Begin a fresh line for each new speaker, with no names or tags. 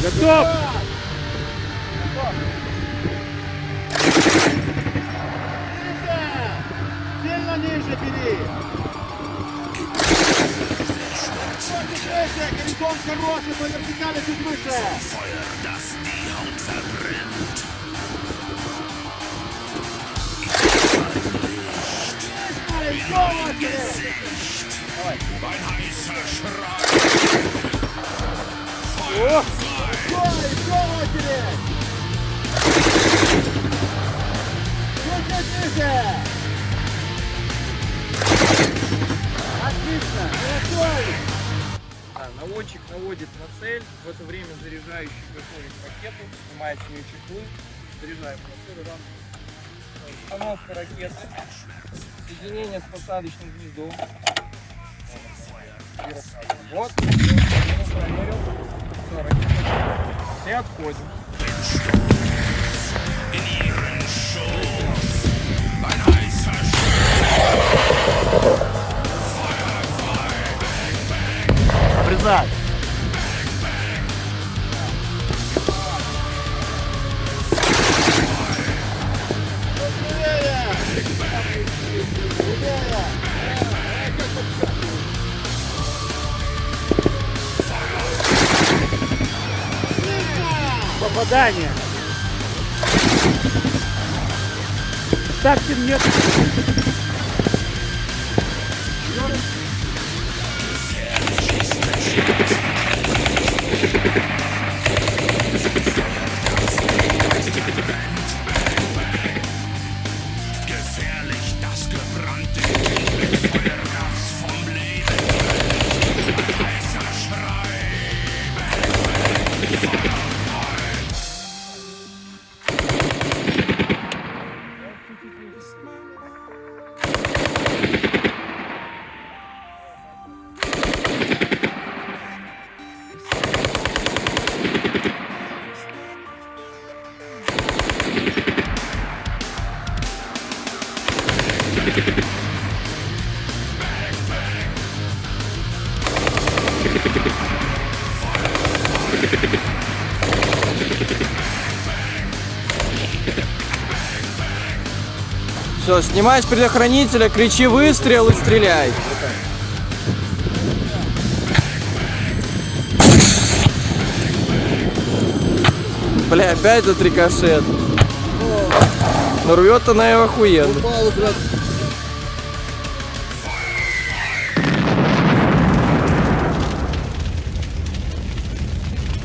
Готов!
Сильно ниже бери! Горизонт хороший, по вертикали чуть выше! Отлично!
Наводчик наводит на цель, в это время заряжающий готовит ракету, снимает с нее чехлы, заряжаем на цель, установка ракеты, соединение с посадочным гнездом. Вот, проверил, все, ракета, и отходим.
Обрезать! Попадание! Ставьте мне...
Все, снимай с предохранителя, кричи выстрел и стреляй. Бля, опять этот рикошет. Но рвет она его охуенно.